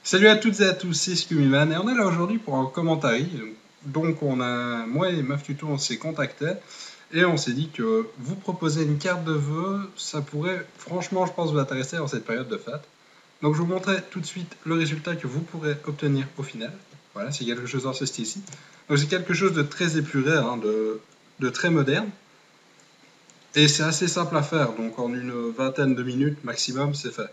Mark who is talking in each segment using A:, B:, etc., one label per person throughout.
A: Salut à toutes et à tous, c'est Scumiman et on est là aujourd'hui pour un commentaire. Donc moi et Meuf Tuto on s'est contactés et on s'est dit que vous proposer une carte de vœux, ça pourrait franchement je pense vous intéresser en cette période de fête. Donc je vous montrerai tout de suite le résultat que vous pourrez obtenir au final. Voilà, c'est quelque chose dans ce style-ci. Donc c'est quelque chose de très épuré, de très moderne. Et c'est assez simple à faire, donc en une vingtaine de minutes maximum c'est fait.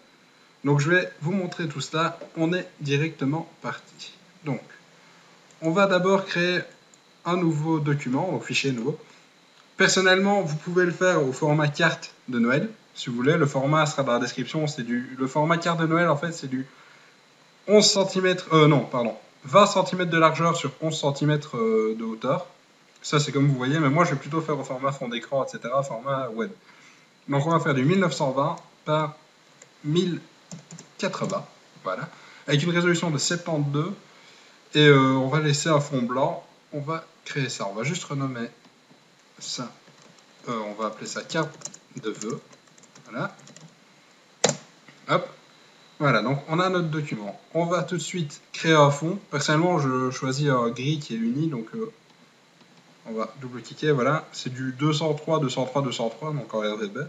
A: Donc je vais vous montrer tout cela, on est directement parti. Donc, on va d'abord créer un nouveau document, donc fichier nouveau. Personnellement, vous pouvez le faire au format carte de Noël, si vous voulez. Le format sera dans la description, le format carte de Noël, en fait, c'est du 11 cm, non, pardon, 20 cm de largeur sur 11 cm de hauteur. Ça, c'est comme vous voyez, mais moi, je vais plutôt faire au format fond d'écran, etc., format web. Donc, on va faire du 1920 par 1080, voilà, avec une résolution de 72, et on va laisser un fond blanc. On va créer ça, on va juste renommer ça, on va appeler ça carte de vœux, voilà, hop, voilà, donc on a notre document. On va tout de suite créer un fond. Personnellement, je choisis un gris qui est uni, donc on va double-cliquer, voilà, c'est du 203, 203, 203, donc en RGB.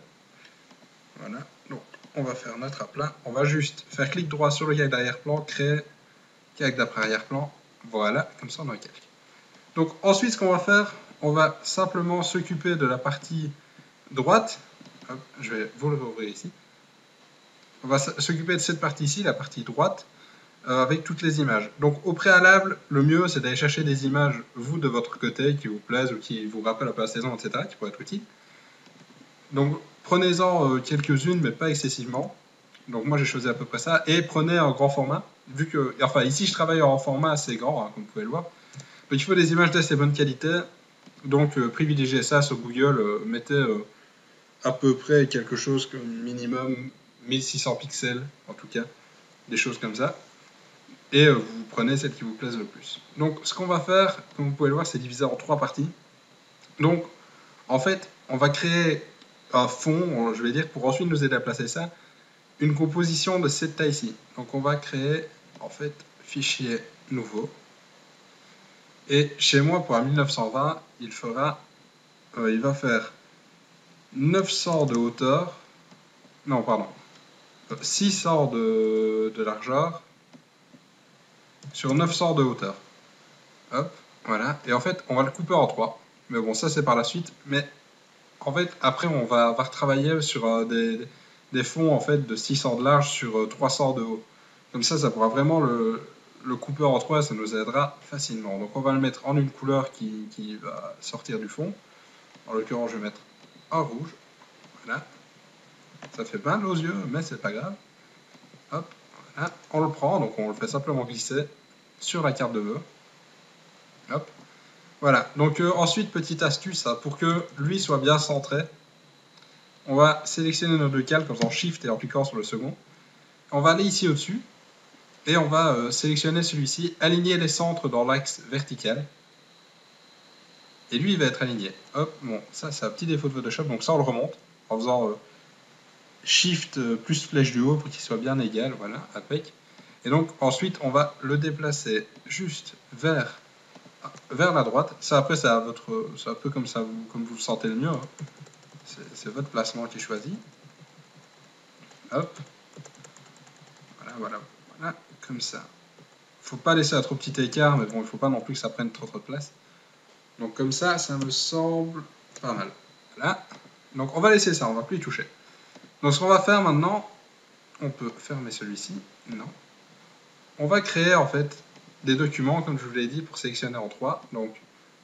A: Voilà, donc on va faire notre aplat, on va juste faire clic droit sur le calque d'arrière-plan, créer calque d'après-arrière-plan, voilà, comme ça on a un calque. Donc ensuite, ce qu'on va faire, on va simplement s'occuper de la partie droite. Hop, je vais vous le rouvrir ici. On va s'occuper de cette partie ici, la partie droite, avec toutes les images. Donc au préalable, le mieux c'est d'aller chercher des images, vous de votre côté, qui vous plaisent ou qui vous rappellent un peu la saison, etc., qui pourraient être utiles. Donc prenez-en quelques-unes, mais pas excessivement. Donc moi j'ai choisi à peu près ça. Et prenez un grand format, vu que, enfin ici je travaille en format assez grand, comme vous pouvez le voir. Donc il faut des images d'assez bonne qualité. Donc privilégiez ça sur Google, mettez à peu près quelque chose comme minimum 1600 pixels, en tout cas, des choses comme ça. Et vous prenez celle qui vous plaise le plus. Donc ce qu'on va faire, comme vous pouvez le voir, c'est divisé en 3 parties. Donc en fait, on va créer un fond, je vais dire, pour ensuite nous aider à placer ça, une composition de cette taille-ci. Donc on va créer, en fait, fichier nouveau. Et chez moi, pour un 1920, il va faire 900 de hauteur, non, pardon, 600 de largeur sur 900 de hauteur. Hop, voilà. Et en fait, on va le couper en 3. Mais bon, ça, c'est par la suite. Mais en fait, après, on va retravailler sur des fonds en fait, de 600 de large sur 300 de haut. Comme ça pourra vraiment le couper en 3, ça nous aidera facilement. Donc, on va le mettre en une couleur qui va sortir du fond. En l'occurrence, je vais mettre en rouge. Voilà. Ça fait mal aux yeux, mais c'est pas grave. Hop, voilà. On le prend, donc on le fait simplement glisser sur la carte de vœux. Hop. Voilà, donc ensuite, petite astuce, hein, pour que lui soit bien centré, on va sélectionner nos deux calques en faisant Shift et en cliquant sur le second. On va aller ici au-dessus, et on va sélectionner celui-ci, aligner les centres dans l'axe vertical. Et lui, il va être aligné. Hop, bon, ça c'est un petit défaut de Photoshop, donc ça on le remonte en faisant Shift plus flèche du haut pour qu'il soit bien égal, voilà, impec. Et donc ensuite, on va le déplacer juste vers la droite. Ça après, c'est un peu comme ça, comme vous le sentez le mieux. Hein. C'est votre placement qui est choisi. Hop. Voilà, voilà, voilà, comme ça. Faut pas laisser un trop petit écart, mais bon, il faut pas non plus que ça prenne trop de place. Donc comme ça me semble pas mal. Voilà. Donc on va laisser ça, on va plus y toucher. Donc ce qu'on va faire maintenant, on peut fermer celui-ci. Non. On va créer en fait des documents, comme je vous l'ai dit, pour sélectionner en 3. Donc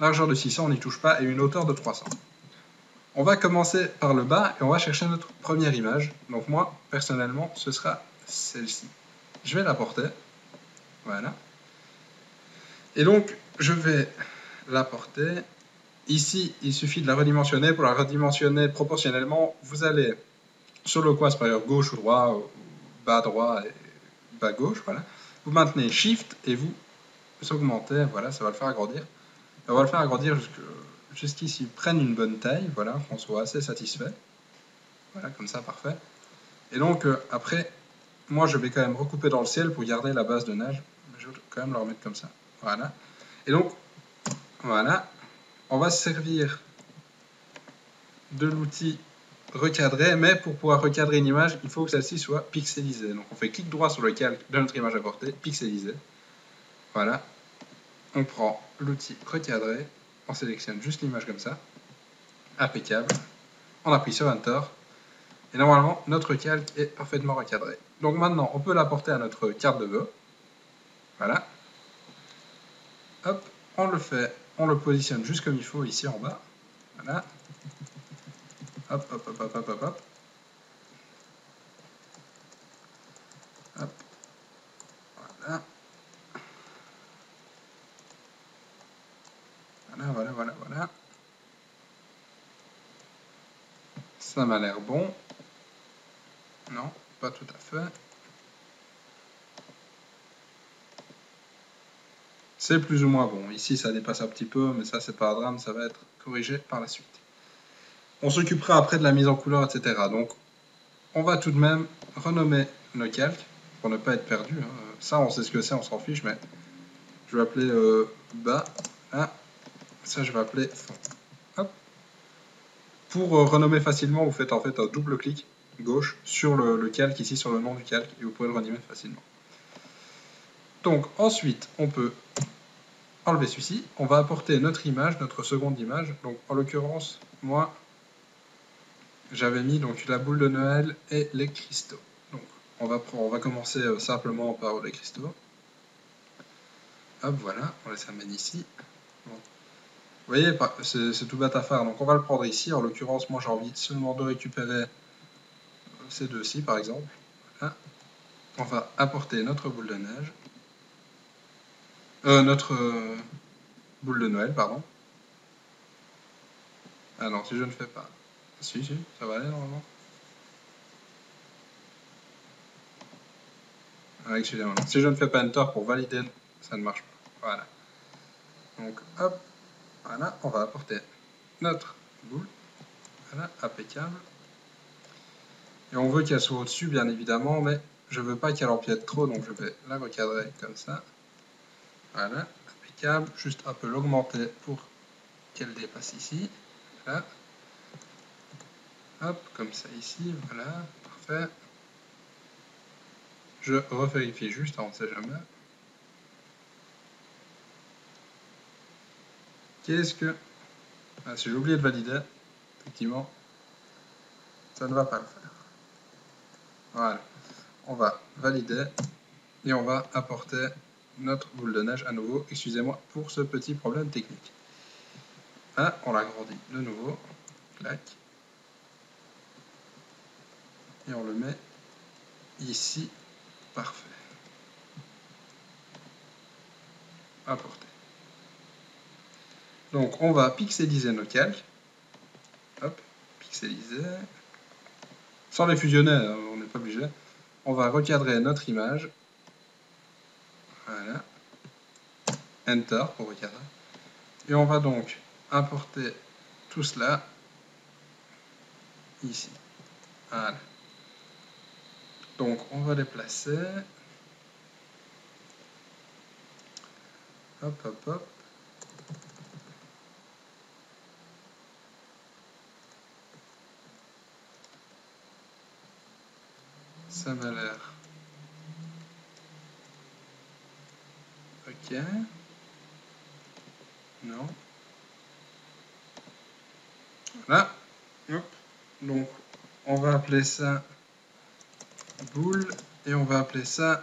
A: largeur de 600, on n'y touche pas, et une hauteur de 300. On va commencer par le bas et on va chercher notre première image. Donc moi, personnellement, ce sera celle-ci. Je vais la porter. Voilà. Et donc, je vais la porter. Ici, il suffit de la redimensionner. Pour la redimensionner proportionnellement, vous allez sur le coin supérieur gauche ou droit et bas gauche. Voilà. Vous maintenez Shift et vous augmentez. Voilà, ça va le faire agrandir. On va le faire agrandir jusqu'ici. Prenne une bonne taille. Voilà, qu'on soit assez satisfait. Voilà, comme ça, parfait. Et donc, après, moi je vais quand même recouper dans le ciel pour garder la base de neige. Je vais quand même le remettre comme ça. Voilà. Et donc, voilà. On va se servir de l'outil recadrer, mais pour pouvoir recadrer une image, il faut que celle-ci soit pixelisée. Donc on fait clic droit sur le calque de notre image importée, pixelisée. Voilà. On prend l'outil recadrer, on sélectionne juste l'image comme ça. Impeccable. On appuie sur Enter. Et normalement, notre calque est parfaitement recadré. Donc maintenant, on peut l'apporter à notre carte de vœux. Voilà. Hop, on le fait, on le positionne juste comme il faut ici en bas. Voilà. Hop, hop, hop, hop, hop, hop, hop. Hop. Voilà. Voilà, voilà, voilà, voilà. Ça m'a l'air bon. Non, pas tout à fait. C'est plus ou moins bon. Ici, ça dépasse un petit peu, mais ça, c'est pas un drame, ça va être corrigé par la suite. On s'occupera après de la mise en couleur, etc. Donc, on va tout de même renommer nos calques pour ne pas être perdu. Hein. Ça, on sait ce que c'est, on s'en fiche, mais je vais appeler bas. Ah, ça, je vais appeler fond. Hop. Pour renommer facilement, vous faites en fait un double clic gauche sur le calque, ici sur le nom du calque, et vous pouvez le renommer facilement. Donc, ensuite, on peut enlever celui-ci. On va apporter notre image, notre seconde image. Donc, en l'occurrence, moi, j'avais mis donc la boule de Noël et les cristaux. Donc, on va commencer simplement par les cristaux. Hop, voilà, on les amène ici. Bon. Vous voyez, c'est tout bête à faire. Donc, on va le prendre ici. En l'occurrence, moi, j'ai envie seulement de récupérer ces deux-ci, par exemple. Voilà. On va apporter notre boule de neige. Notre boule de Noël, pardon. Ah non, si je ne fais pas. Si, ça va aller normalement. Ah, excusez-moi. Si je ne fais pas Enter pour valider, ça ne marche pas. Voilà. Donc, hop, voilà, on va apporter notre boule. Voilà, impeccable. Et on veut qu'elle soit au-dessus, bien évidemment, mais je ne veux pas qu'elle empiète trop, donc je vais la recadrer comme ça. Voilà, impeccable. Juste un peu l'augmenter pour qu'elle dépasse ici. Voilà. Hop, comme ça ici, voilà, parfait. Je revérifie juste, on ne sait jamais. Qu'est-ce que... Ah, si j'ai oublié de valider, effectivement, ça ne va pas le faire. Voilà, on va valider et on va apporter notre boule de neige à nouveau. Excusez-moi pour ce petit problème technique. Ah, on l'agrandit de nouveau. Clac. Et on le met ici. Parfait. Apporter. Donc, on va pixeliser nos calques. Hop, pixeliser. Sans les fusionner, on n'est pas obligé. On va recadrer notre image. Voilà. Enter pour recadrer. Et on va donc importer tout cela ici. Voilà. Donc, on va les placer. Hop, hop, hop. Ça m'a l'air. Ok. Non. Voilà. Hop. Donc, on va appeler ça boule et on va appeler ça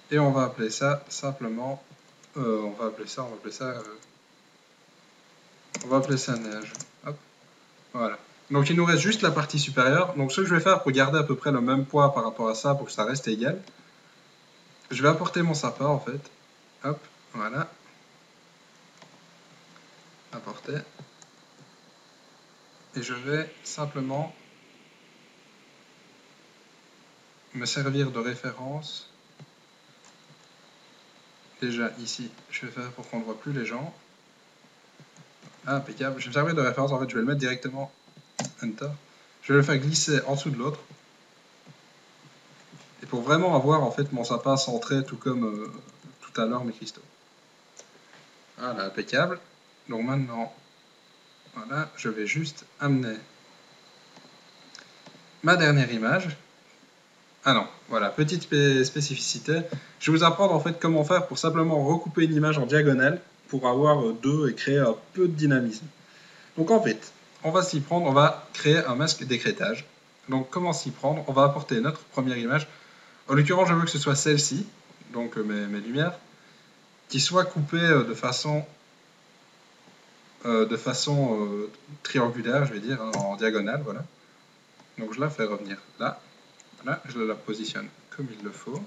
A: et on va appeler ça simplement on va appeler ça neige. Hop. Voilà. Donc il nous reste juste la partie supérieure. Donc ce que je vais faire pour garder à peu près le même poids par rapport à ça pour que ça reste égal, je vais apporter mon sapin en fait. Hop, voilà. Apporter. Et je vais simplement me servir de référence. Déjà ici, je vais faire pour qu'on ne voit plus les gens. Ah, impeccable. Je vais me servir de référence, en fait, je vais le mettre directement Enter. Je vais le faire glisser en dessous de l'autre. Et pour vraiment avoir en fait mon sapin centré tout comme tout à l'heure mes cristaux. Voilà, impeccable. Donc maintenant, voilà, je vais juste amener ma dernière image. Ah non, voilà, petite spécificité. Je vais vous apprendre en fait comment faire pour simplement recouper une image en diagonale pour avoir deux et créer un peu de dynamisme. Donc en fait, on va s'y prendre, on va créer un masque d'écrêtage. Donc comment s'y prendre? On va apporter notre première image. En l'occurrence, je veux que ce soit celle-ci, donc mes lumières, qui soit coupées de façon triangulaire, je vais dire, hein, en diagonale, voilà. Donc je la fais revenir là. Voilà, je la positionne comme il le faut.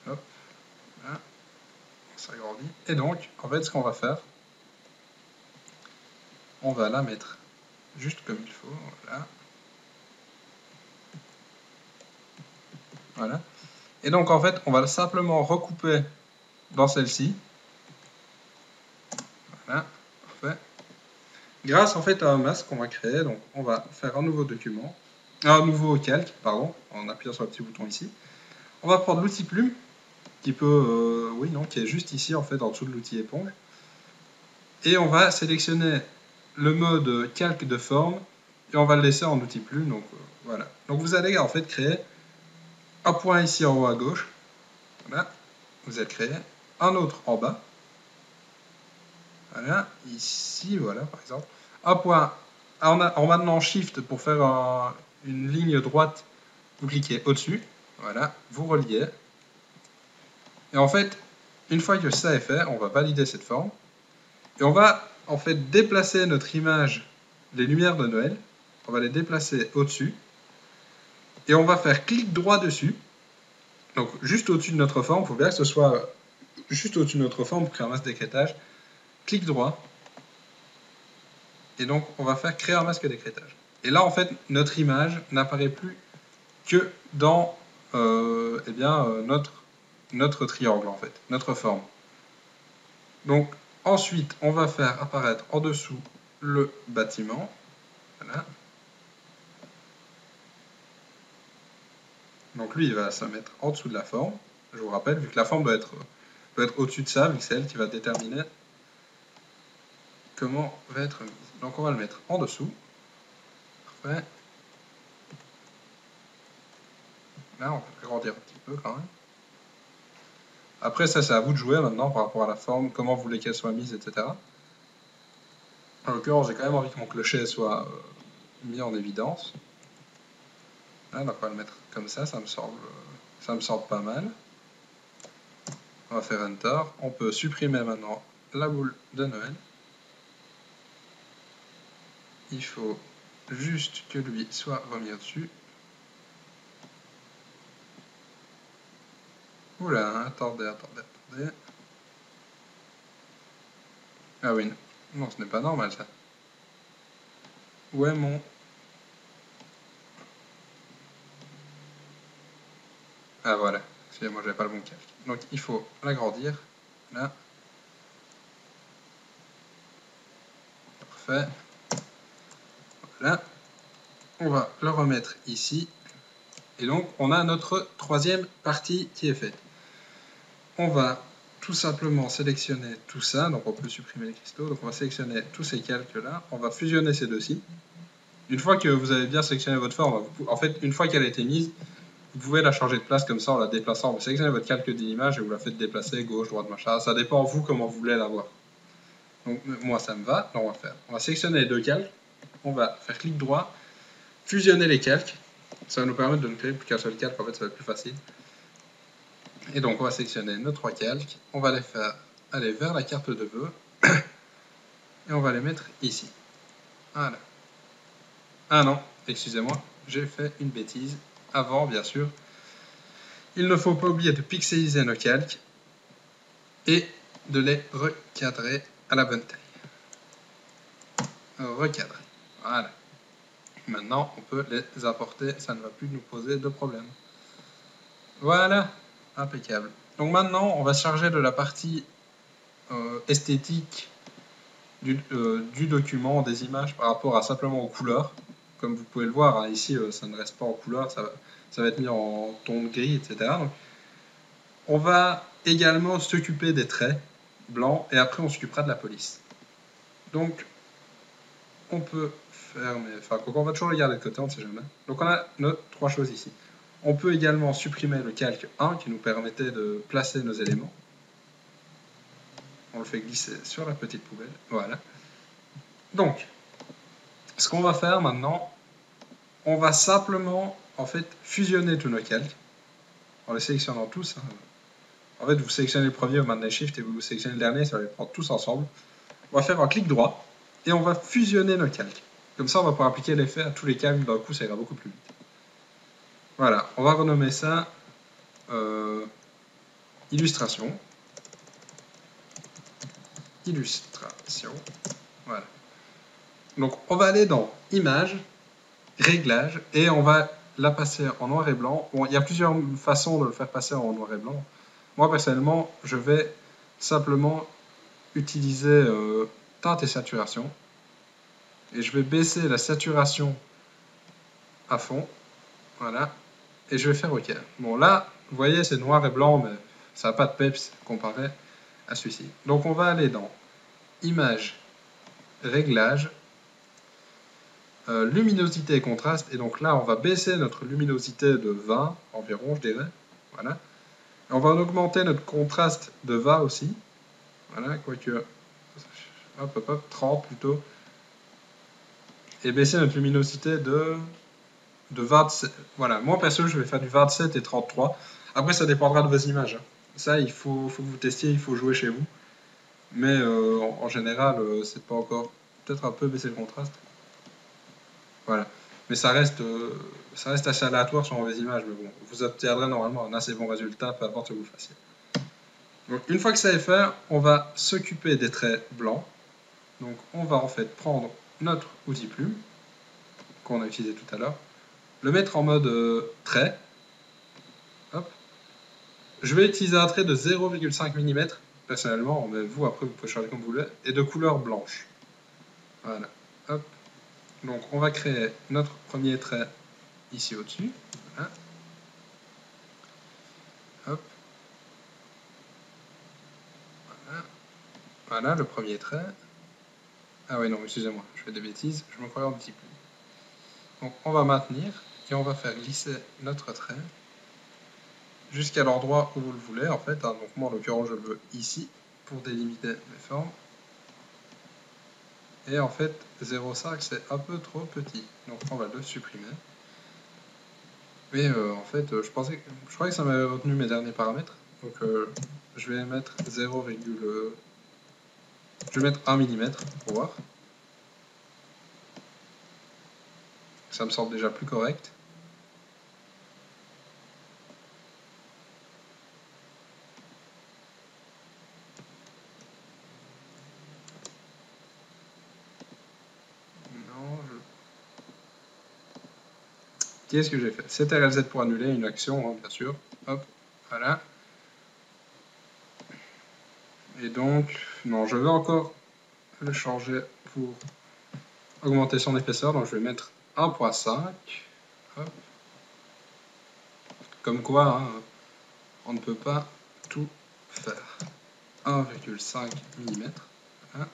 A: Hop, là, on s'agrandit. Et donc, en fait, ce qu'on va faire, on va la mettre juste comme il faut. Voilà. Voilà. Et donc, en fait, on va simplement recouper dans celle-ci. Voilà, parfait. Grâce en fait à un masque qu'on va créer, donc on va faire un nouveau document, un nouveau calque, pardon, en appuyant sur le petit bouton ici. On va prendre l'outil plume, qui peut, qui est juste ici en fait en dessous de l'outil éponge. Et on va sélectionner le mode calque de forme et on va le laisser en outil plume. Donc voilà. Donc vous allez en fait créer un point ici en haut à gauche. Voilà. Vous allez créer un autre en bas. Voilà. Ici, voilà par exemple. Un point. En maintenant Shift pour faire une ligne droite, vous cliquez au-dessus. Voilà. Vous reliez. Et en fait, une fois que ça est fait, on va valider cette forme. Et on va en fait déplacer notre image, les lumières de Noël, on va les déplacer au-dessus, et on va faire clic droit dessus, donc juste au-dessus de notre forme, il faut bien que ce soit juste au-dessus de notre forme pour créer un masque d'écrêtage, clic droit, et donc on va faire créer un masque d'écrêtage. Et là en fait, notre image n'apparaît plus que dans notre triangle en fait, notre forme. Donc ensuite, on va faire apparaître en dessous le bâtiment. Voilà. Donc lui, il va se mettre en dessous de la forme. Je vous rappelle, vu que la forme doit être au-dessus de ça, vu que c'est elle qui va déterminer comment va être mise. Donc on va le mettre en dessous. Parfait. Là, on va agrandir un petit peu quand même. Après, ça, c'est à vous de jouer maintenant par rapport à la forme, comment vous voulez qu'elle soit mise, etc. En l'occurrence, j'ai quand même envie que mon clocher soit mis en évidence. Là, donc on va le mettre comme ça me semble pas mal. On va faire Enter. On peut supprimer maintenant la boule de Noël. Il faut juste que lui soit remis au-dessus. Oula, attendez. Ah oui, non, ce n'est pas normal ça. Où est mon... Ah voilà, excusez-moi, j'avais pas le bon calque. Donc il faut l'agrandir, là. Parfait. Voilà. On va le remettre ici. Et donc on a notre troisième partie qui est faite. On va tout simplement sélectionner tout ça, donc on peut supprimer les cristaux, donc on va sélectionner tous ces calques là, on va fusionner ces deux-ci. Une fois que vous avez bien sélectionné votre forme, en fait une fois qu'elle a été mise, vous pouvez la changer de place comme ça en la déplaçant. Vous sélectionnez votre calque d'image et vous la faites déplacer gauche, droite, machin. Ça dépend vous comment vous voulez l'avoir. Donc moi ça me va, donc on va sélectionner les deux calques, on va faire clic droit, fusionner les calques. Ça va nous permettre de ne créer plus qu'un seul calque, en fait ça va être plus facile. Et donc on va sélectionner nos trois calques, on va les faire aller vers la carte de vœux et on va les mettre ici. Voilà. Ah non, excusez-moi, j'ai fait une bêtise. Avant, bien sûr, il ne faut pas oublier de pixeliser nos calques et de les recadrer à la bonne taille. Recadrer. Voilà. Maintenant, on peut les apporter, ça ne va plus nous poser de problème. Voilà, impeccable. Donc maintenant, on va se charger de la partie esthétique du document, des images par rapport à simplement aux couleurs. comme vous pouvez le voir, hein, ici, ça ne reste pas en couleur, ça va être mis en ton de gris, etc. Donc, on va également s'occuper des traits blancs, et après on s'occupera de la police. Donc, on peut faire, on va toujours le garder de côté, on ne sait jamais. Donc on a nos 3 choses ici. On peut également supprimer le calque 1 qui nous permettait de placer nos éléments. On le fait glisser sur la petite poubelle. Voilà. Donc, ce qu'on va faire maintenant, on va simplement en fait fusionner tous nos calques en les sélectionnant tous. Hein. En fait, vous sélectionnez le premier au Command Shift et vous sélectionnez le dernier, ça va les prendre tous ensemble. On va faire un clic droit et on va fusionner nos calques. Comme ça, on va pouvoir appliquer l'effet à tous les calques d'un coup, ça ira beaucoup plus vite. Voilà, on va renommer ça illustration. Illustration. Voilà. Donc, on va aller dans Images, Réglages, et on va la passer en noir et blanc. Bon, il y a plusieurs façons de le faire passer en noir et blanc. Moi, personnellement, je vais simplement utiliser teinte et saturation. Et je vais baisser la saturation à fond. Voilà. Et je vais faire OK. Bon, là, vous voyez, c'est noir et blanc, mais ça n'a pas de peps comparé à celui-ci. Donc, on va aller dans Images, Réglages, luminosité et contraste. Et donc là, on va baisser notre luminosité de 20 environ, je dirais. Voilà. Et on va augmenter notre contraste de 20 aussi. Voilà, quoique... Hop, 30 plutôt. Et baisser notre luminosité de 27. Voilà, moi perso, je vais faire du 27 et 33. Après, ça dépendra de vos images. Hein. Ça, il faut que vous testiez, il faut jouer chez vous. Mais en général, c'est pas encore... Peut-être un peu baisser le contraste. Voilà. Mais ça reste assez aléatoire sur les images. Mais bon, vous obtiendrez normalement un assez bon résultat, peu importe ce que vous fassiez. Donc, une fois que ça est fait, on va s'occuper des traits blancs. Donc, on va en fait prendre notre outil plume, qu'on a utilisé tout à l'heure, le mettre en mode trait. Hop. Je vais utiliser un trait de 0,5 mm, personnellement, mais vous, après, vous pouvez changer comme vous voulez, et de couleur blanche. Voilà. Hop. Donc, on va créer notre premier trait ici au-dessus. Voilà. Hop. Voilà. Voilà, le premier trait. Ah oui, non, excusez-moi, je fais des bêtises, je me croyais en petit peu. Donc, on va maintenir, et on va faire glisser notre trait jusqu'à l'endroit où vous le voulez, en fait. Hein. Donc, moi, en l'occurrence, je le veux ici, pour délimiter mes formes. Et en fait, 0,5 c'est un peu trop petit, donc on va le supprimer. Mais en fait, je croyais que ça m'avait retenu mes derniers paramètres, donc je vais mettre 0, je vais mettre 1 mm pour voir. Ça me semble déjà plus correct. Non, Qu'est-ce que j'ai fait? CTRL-Z pour annuler une action, hein, bien sûr. Hop, voilà. Et donc, non, je vais encore le changer pour augmenter son épaisseur, donc je vais mettre 1.5. Comme quoi, hein, on ne peut pas tout faire. 1,5 mm. Hein.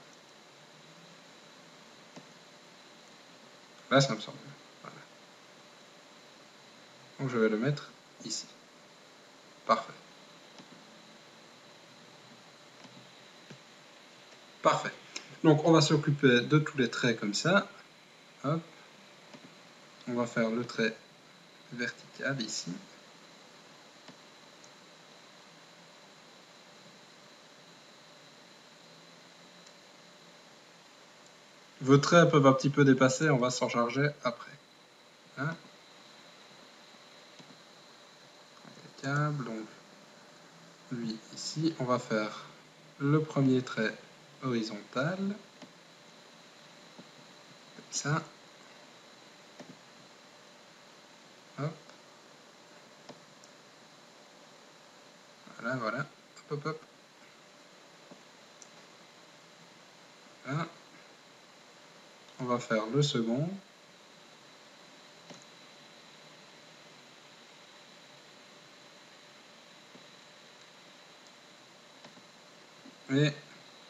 A: Là, ça me semble. Voilà. Donc, je vais le mettre ici. Parfait. Parfait. Donc, on va s'occuper de tous les traits comme ça. Hop. On va faire le trait vertical ici. Vos traits peuvent un petit peu dépasser, on va s'en charger après. Hein. Impeccable. Donc, lui ici, on va faire le premier trait horizontal. Comme ça. Hop. Voilà. Hop. Voilà. On va faire le second. Et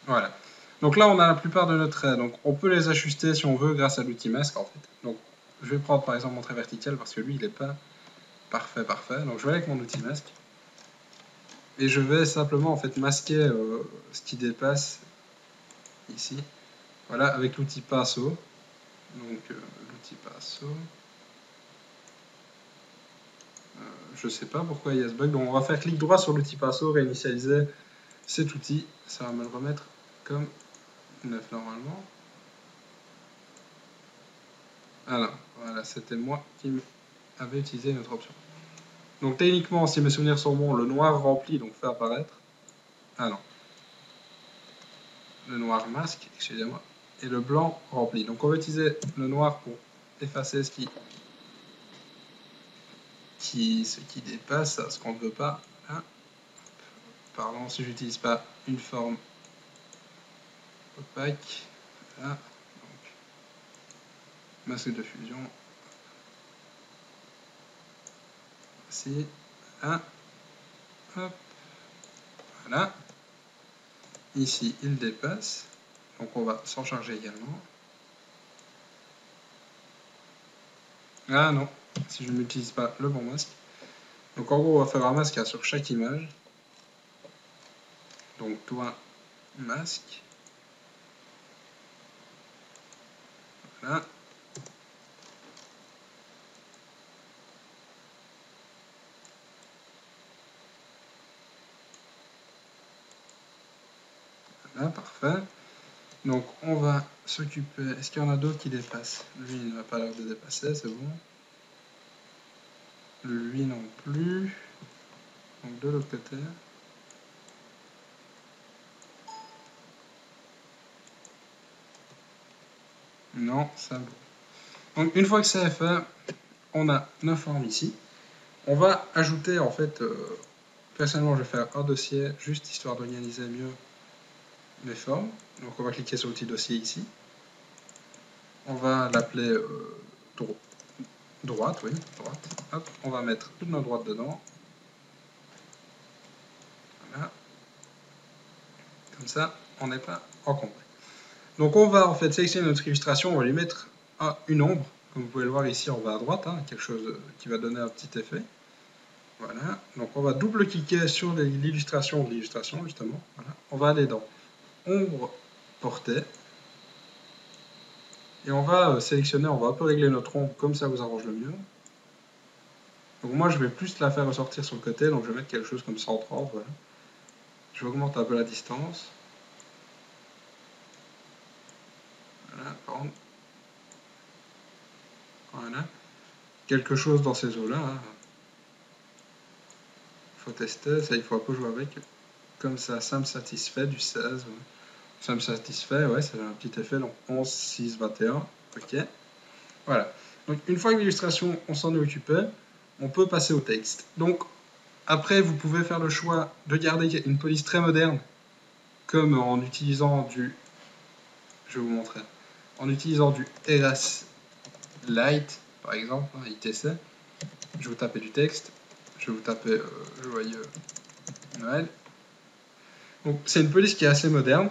A: voilà. Donc là, on a la plupart de nos traits. Donc on peut les ajuster si on veut grâce à l'outil masque en fait. Donc je vais prendre par exemple mon trait vertical parce que lui, il n'est pas parfait. Donc je vais avec mon outil masque. Et je vais simplement en fait masquer ce qui dépasse ici. Voilà, avec l'outil pinceau. Donc l'outil pinceau. Je sais pas pourquoi il y a ce bug. Donc on va faire clic droit sur l'outil pinceau, réinitialiser cet outil. Ça va me le remettre comme neuf normalement. Alors, voilà, c'était moi qui avait utilisé notre option. Donc techniquement, si mes souvenirs sont bons, le noir rempli donc fait apparaître. Ah non. Le noir masque, excusez-moi. Et le blanc rempli. Donc on va utiliser le noir pour effacer ce qui dépasse, ce qu'on ne veut pas. Là. Pardon, si j'utilise pas une forme opaque. Là. Donc, masque de fusion. Ici. Là. Hop. Voilà. Ici, il dépasse. Donc on va s'en charger également. Ah non, si je n'utilise pas le bon masque. Donc en gros, on va faire un masque sur chaque image. Donc toi, masque. Voilà. Voilà, parfait. Donc on va s'occuper. Est-ce qu'il y en a d'autres qui dépassent? Lui, il n'a pas l'air de dépasser, c'est bon. Lui non plus. Donc de l'autre côté. Non, ça bon. Donc une fois que c'est fait, on a nos formes ici. On va ajouter en fait, personnellement je vais faire un dossier juste histoire d'organiser mieux mes formes. Donc on va cliquer sur l'outil dossier ici. On va l'appeler droite, oui, droite. Hop, on va mettre toutes nos droites dedans. Voilà. Comme ça, on n'est pas encombré. Donc on va en fait sélectionner notre illustration, on va lui mettre une ombre. Comme vous pouvez le voir ici en bas à droite, hein, quelque chose qui va donner un petit effet. Voilà, donc on va double-cliquer sur l'illustration de l'illustration, justement. Voilà. On va aller dans ombre portée. Et on va sélectionner, on va un peu régler notre ombre comme ça vous arrange le mieux. Donc moi je vais plus la faire ressortir sur le côté, donc je vais mettre quelque chose comme 130, voilà. Je vais augmenter un peu la distance. Voilà, pardon. Voilà. Quelque chose dans ces eaux-là. Hein. Faut tester, ça il faut un peu jouer avec. Comme ça me satisfait du 16. Ouais. Ça me satisfait, ouais, ça a un petit effet, donc 11, 6, 21. Ok. Voilà. Donc une fois que l'illustration, on s'en est occupé, on peut passer au texte. Donc après, vous pouvez faire le choix de garder une police très moderne, comme en utilisant du... Je vais vous montrer. En utilisant du Eras Light, par exemple, hein, ITC. Je vais vous taper du texte. Je vais vous taper joyeux Noël. Donc c'est une police qui est assez moderne.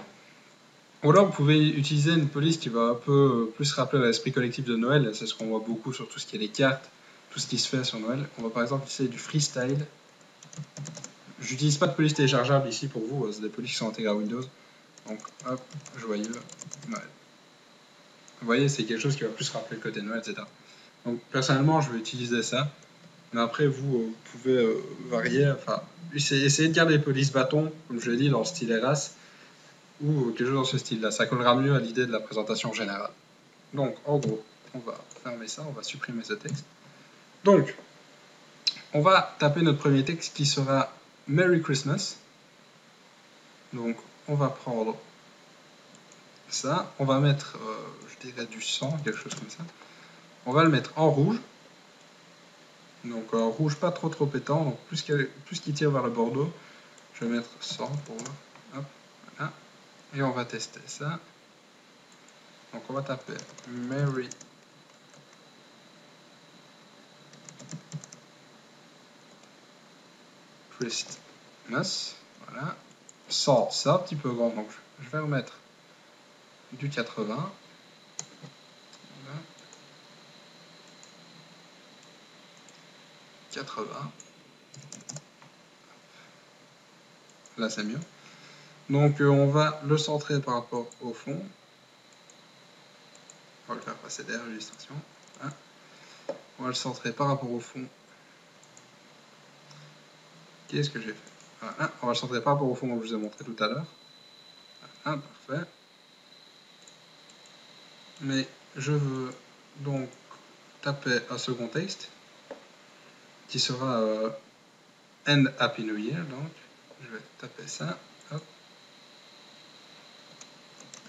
A: Ou alors vous pouvez utiliser une police qui va un peu plus rappeler l'esprit collectif de Noël. C'est ce qu'on voit beaucoup sur tout ce qui est les cartes, tout ce qui se fait sur Noël. On va par exemple utiliser du freestyle. J'utilise pas de police téléchargeable ici pour vous, c'est des polices qui sont intégrées à Windows. Donc hop, joyeux Noël. Vous voyez, c'est quelque chose qui va plus rappeler le côté Noël, etc. Donc personnellement, je vais utiliser ça. Mais après, vous pouvez varier. Enfin, essayez de garder les polices bâtons, comme je l'ai dit, dans le style Eras, ou quelque chose dans ce style-là. Ça collera mieux à l'idée de la présentation générale. Donc, en gros, on va fermer ça, on va supprimer ce texte. Donc, on va taper notre premier texte qui sera Merry Christmas. Donc, on va prendre ça. On va mettre, je dirais, du sang, quelque chose comme ça. On va le mettre en rouge. Donc, rouge pas trop pétant. Donc, plus qu'il tire vers le bordeaux, je vais mettre 100 pour voir. Hop, voilà. Et on va tester ça. Donc, on va taper Merry Christmas. Voilà. 100, c'est un petit peu grand, donc je vais remettre du 80. 80. Là, c'est mieux. Donc, on va le centrer par rapport au fond. On va le faire passer derrière l'illustration. Hein. On va le centrer par rapport au fond. Qu'est-ce que j'ai fait? Voilà. On va le centrer par rapport au fond, comme je vous ai montré tout à l'heure. Voilà, parfait. Mais je veux donc taper un second texte qui sera And Happy New Year. Donc, je vais taper ça. Hop.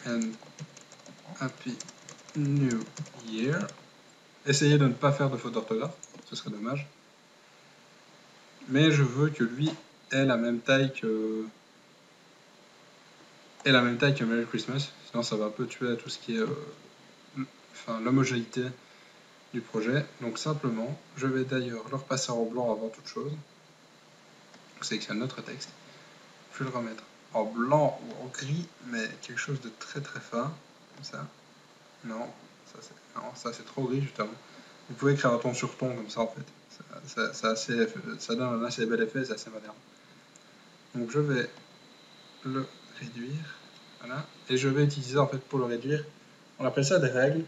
A: And Happy New Year. Essayez de ne pas faire de faute d'orthographe, ce serait dommage. Mais je veux que lui ait la même taille que Merry Christmas, sinon ça va un peu tuer tout ce qui est l'homogénéité du projet. Donc simplement, je vais d'ailleurs le repasser en blanc avant toute chose. Donc sélectionne notre texte. Je vais le remettre en blanc ou en gris, mais quelque chose de très très fin, comme ça. Non, ça c'est trop gris justement. Vous pouvez créer un ton sur ton comme ça en fait. Ça donne un assez bel effet, c'est assez moderne. Donc je vais le réduire, voilà, et je vais utiliser en fait pour le réduire, on appelle ça des règles.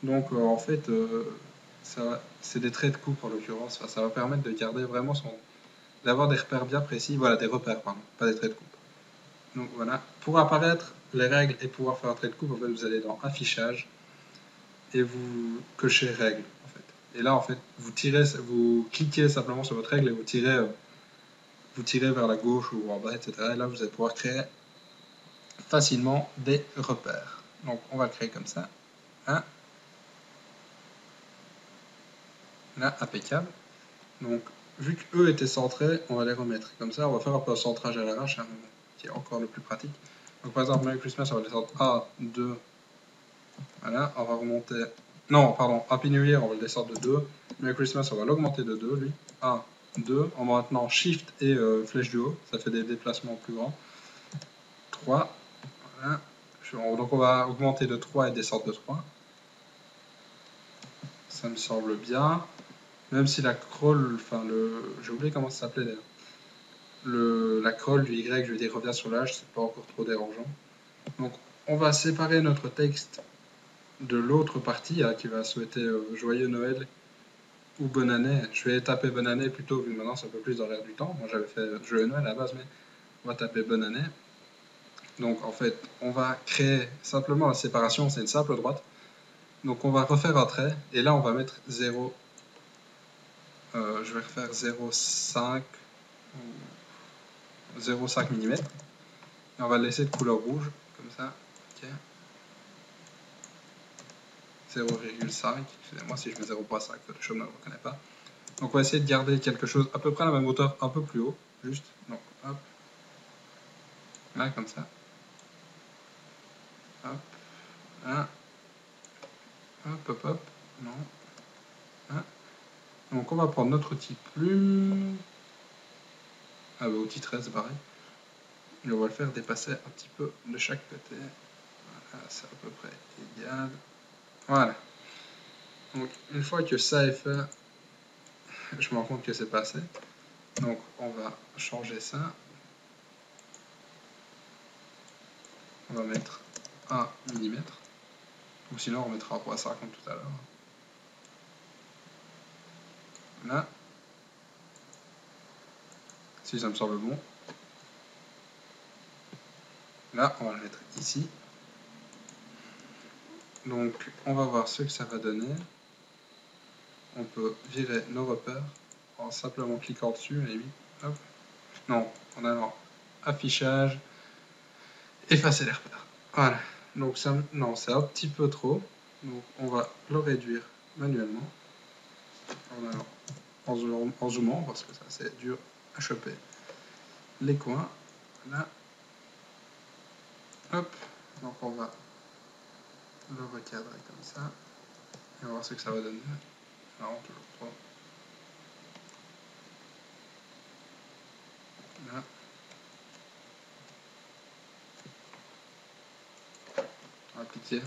A: Donc en fait, c'est des traits de coupe en l'occurrence. Enfin, ça va permettre de garder vraiment d'avoir des repères bien précis. Voilà, des repères, pardon, pas des traits de coupe. Donc voilà, pour apparaître les règles et pouvoir faire un trait de coupe, en fait, vous allez dans Affichage et vous cochez Règles. En fait. Et là, en fait, vous cliquez simplement sur votre règle et vous tirez vers la gauche ou en bas, etc. Et là, vous allez pouvoir créer facilement des repères. Donc on va le créer comme ça. Hein. Là, impeccable. Donc, vu qu'eux étaient centrés, on va les remettre. Comme ça, on va faire un peu un centrage à l'arrache, hein, qui est encore le plus pratique. Donc, par exemple, Merry Christmas, on va descendre à 2. Voilà, on va remonter. Non, pardon, Happy New Year, on va le descendre de 2. Merry Christmas, on va l'augmenter de 2, lui. 1, 2. En maintenant Shift et flèche du haut, ça fait des déplacements plus grands. 3. Voilà. Donc, on va augmenter de 3 et descendre de 3. Ça me semble bien. Même si la crawl, j'ai oublié comment ça s'appelait d'ailleurs. La crawl du Y, je veux dire, revient sur l'âge, c'est pas encore trop dérangeant. Donc, on va séparer notre texte de l'autre partie qui va souhaiter joyeux Noël ou bonne année. Je vais taper bonne année plutôt, vu que maintenant c'est un peu plus dans l'air du temps. Moi j'avais fait joyeux Noël à la base, mais on va taper bonne année. Donc en fait, on va créer simplement la séparation, c'est une simple droite. Donc on va refaire un trait, et là on va mettre 0. Je vais refaire 0,5 mm. Et on va le laisser de couleur rouge, comme ça. Okay. 0,5. Excusez-moi si je mets 0,5, Photoshop ne le reconnaît pas. Donc on va essayer de garder quelque chose à peu près à la même hauteur, un peu plus haut, juste. Donc hop. Là, comme ça. Hop. Là. Hop, hop, hop. Non. Là. Donc on va prendre notre outil plume. Ah bah outil 13, c'est pareil. Et on va le faire dépasser un petit peu de chaque côté. Voilà, c'est à peu près égal. Voilà. Donc une fois que ça est fait, je me rends compte que c'est pas assez. Donc on va changer ça. On va mettre 1 mm. Ou sinon on mettra 1,5 comme tout à l'heure. Là. Si ça me semble bon. Là, on va le mettre ici. Donc on va voir ce que ça va donner. On peut virer nos repères en simplement cliquant dessus et oui, hop. Non, en allant affichage, effacer les repères. Voilà. Donc ça, non, c'est un petit peu trop. Donc on va le réduire manuellement en allant en zoomant parce que ça c'est dur à choper les coins. Là, hop. Donc on va le recadrer comme ça et on va voir ce que ça va donner. Non, toujours trop. Là. appliquer.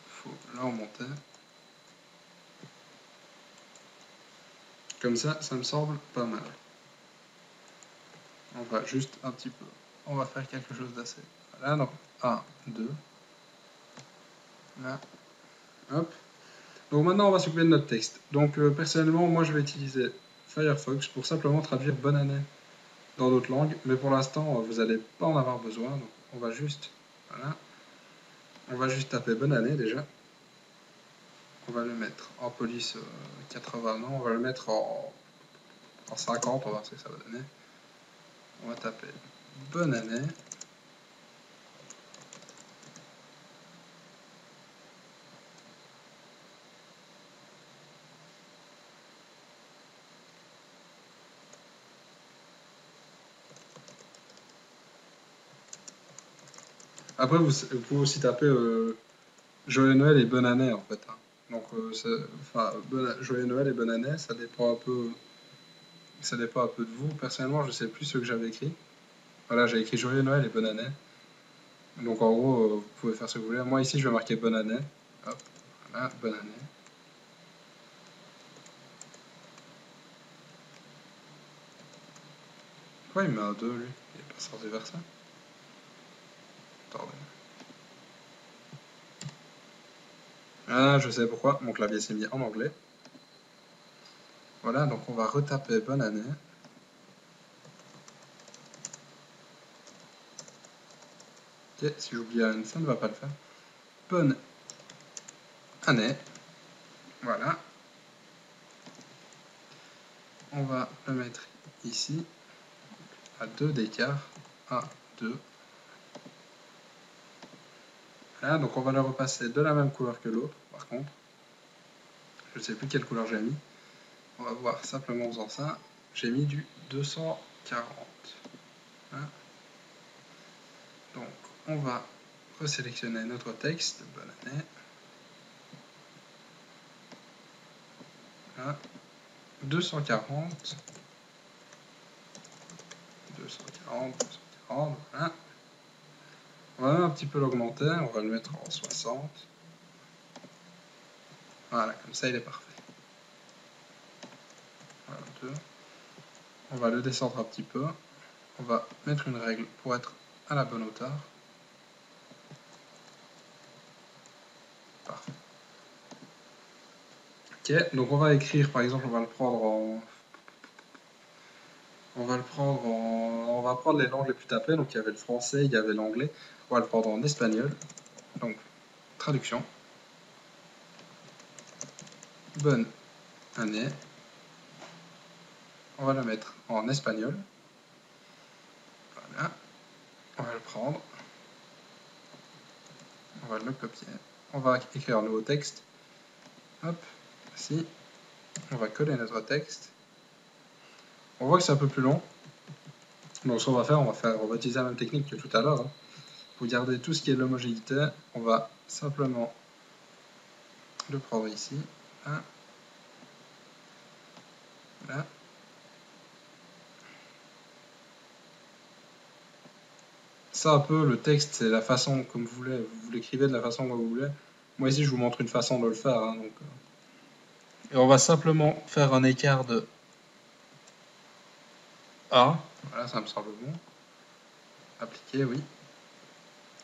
A: Faut la remonter. Comme ça me semble pas mal. On va juste un petit peu. On va faire quelque chose d'assez. Voilà, donc 1, 2. Là. Hop. Donc maintenant, on va s'occuper de notre texte. Donc personnellement, moi je vais utiliser Firefox pour simplement traduire bonne année dans d'autres langues. Mais pour l'instant, vous n'allez pas en avoir besoin. Donc on va juste. Voilà. On va juste taper bonne année déjà. On va le mettre en police 80, non, on va le mettre en 50, on va voir ce que ça va donner. On va taper bonne année. Après, vous pouvez aussi taper Joyeux Noël et bonne année en fait. Hein. Donc, enfin, Joyeux Noël et bonne année, ça dépend un peu de vous. Personnellement, je sais plus ce que j'avais écrit. Voilà, j'ai écrit Joyeux Noël et bonne année. Donc, en gros, vous pouvez faire ce que vous voulez. Moi, ici, je vais marquer bonne année. Hop, voilà, bonne année. Pourquoi il met un 2, lui? Il est pas sorti vers ça. Attendez. Ah, je sais pourquoi. Mon clavier s'est mis en anglais. Voilà, donc on va retaper bonne année. Ok, si j'oublie un, ça ne va pas le faire. Bonne année. Voilà. On va le mettre ici, à 2 d'écart. 1, 2. Voilà, donc on va le repasser de la même couleur que l'autre, par contre. Je ne sais plus quelle couleur j'ai mis. On va voir simplement en faisant ça. J'ai mis du 240. Voilà. Donc, on va resélectionner notre texte. Bonne année. Voilà. 240. 240, 240, voilà. On va un petit peu l'augmenter, on va le mettre en 60. Voilà, comme ça il est parfait. Voilà, 2. On va le descendre un petit peu. On va mettre une règle pour être à la bonne hauteur. Parfait. Ok, donc on va écrire, par exemple, on va le prendre en... On va prendre les langues les plus tapées. Donc il y avait le français, il y avait l'anglais. On va le prendre en espagnol. Donc, traduction. Bonne année. On va le mettre en espagnol. Voilà. On va le prendre. On va le copier. On va écrire un nouveau texte. Hop, ici. On va coller notre texte. On voit que c'est un peu plus long. Donc ce qu'on va faire, on va utiliser la même technique que tout à l'heure. Hein. Pour garder tout ce qui est l'homogénéité, on va simplement le prendre ici. Là. Là. Ça un peu, le texte, c'est la façon comme vous voulez. Vous l'écrivez de la façon que vous voulez. Moi ici, je vous montre une façon de le faire. Hein, donc, Et on va simplement faire un écart de A. Voilà, ça me semble bon. Appliquer, oui.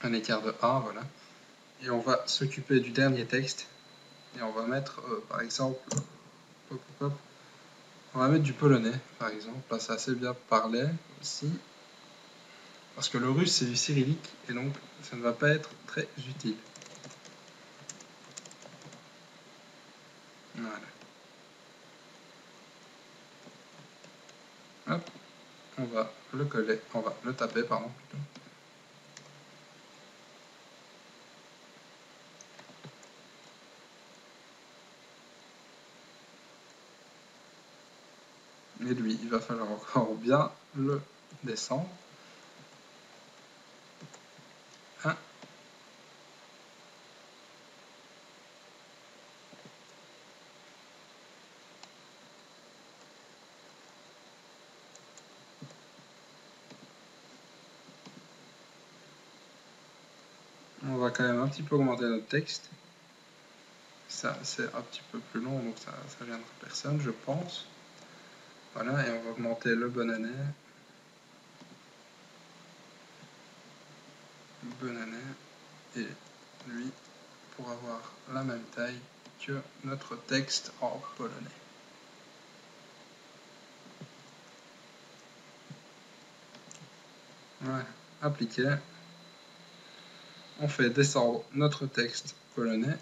A: Un écart de A, voilà. Et on va s'occuper du dernier texte. Et on va mettre, par exemple, hop, hop, hop. On va mettre du polonais, par exemple. Là, c'est assez bien parlé aussi. Parce que le russe, c'est du cyrillique. Et donc, ça ne va pas être très utile. Voilà. Hop. On va le coller. On va le taper, pardon, plutôt. Et lui, il va falloir encore bien le descendre. Hein. On va quand même un petit peu augmenter notre texte. Ça, c'est un petit peu plus long, donc ça viendra personne, je pense. Voilà, et on va augmenter le bonne année. Bonne année. Et lui, pour avoir la même taille que notre texte en polonais. Voilà, appliqué. On fait descendre notre texte polonais.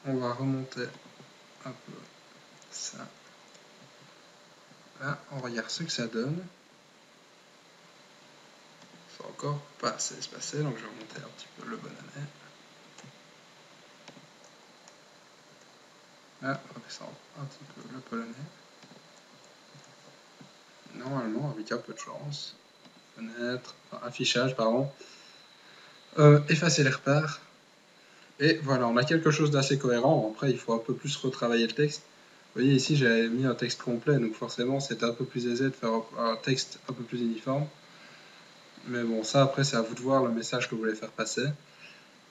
A: On va remonter un peu ça. Là, on regarde ce que ça donne. C'est encore pas assez espacé, donc je vais remonter un petit peu le bon année. Là, on va descendre un petit peu le polonais. Normalement, avec un peu de chance. Fenêtre, enfin, affichage, pardon. Effacer les repères. Et voilà, on a quelque chose d'assez cohérent. Après, il faut un peu plus retravailler le texte. Vous voyez, ici, j'avais mis un texte complet, donc forcément, c'était un peu plus aisé de faire un texte un peu plus uniforme. Mais bon, ça, après, c'est à vous de voir le message que vous voulez faire passer.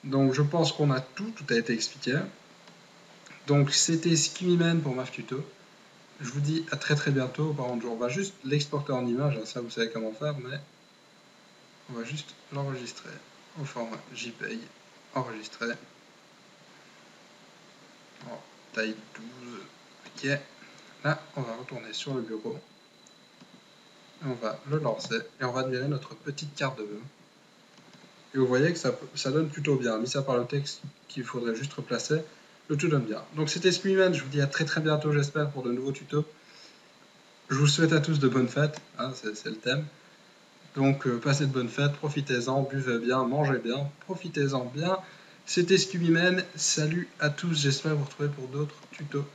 A: Donc, je pense qu'on a tout a été expliqué. Donc, c'était Skimimen pour MAF Tuto. Je vous dis à très bientôt. Par contre, on va juste l'exporter en image, ça vous savez comment faire, mais on va juste l'enregistrer au format JPEG, enregistré en taille 12. Ok, là on va retourner sur le bureau, et on va le lancer, et on va admirer notre petite carte de vœux. Et vous voyez que ça donne plutôt bien, mis à part le texte qu'il faudrait juste replacer, le tout donne bien. Donc c'était Skimimen, je vous dis à très bientôt j'espère pour de nouveaux tutos. Je vous souhaite à tous de bonnes fêtes, hein, c'est le thème. Donc passez de bonnes fêtes, profitez-en, buvez bien, mangez bien, profitez-en bien. C'était Skimimen, salut à tous, j'espère vous retrouver pour d'autres tutos.